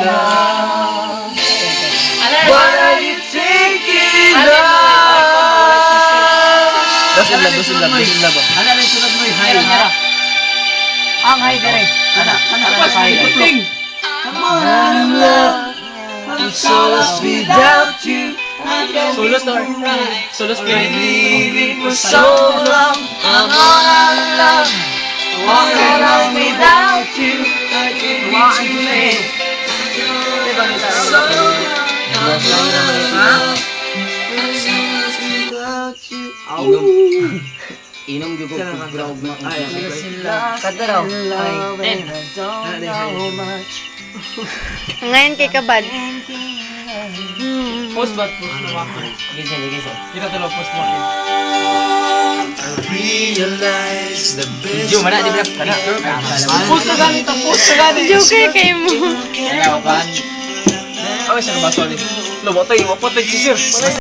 love. What are you thinking of? Dosin lang. Ano rin sunod mo? Hay. Ang hay dire. Ano? Ting. I'm love. I'm so lost without you. Sulos to. Sulos I've play. been living for so long. I'm all out of love. Walking along without you. I can't be too late. So Inom juga grog na. Kada raw. Ngayon kay Kabad. Post ba? Post na wako. Gisa. Kita tulo post mo. realize the best. Yo, mana di ba? Post na gani. Joker kay mo. Ano ba? Oh, siya ba sorry. Lo, mo tayo, mo tayo si sir.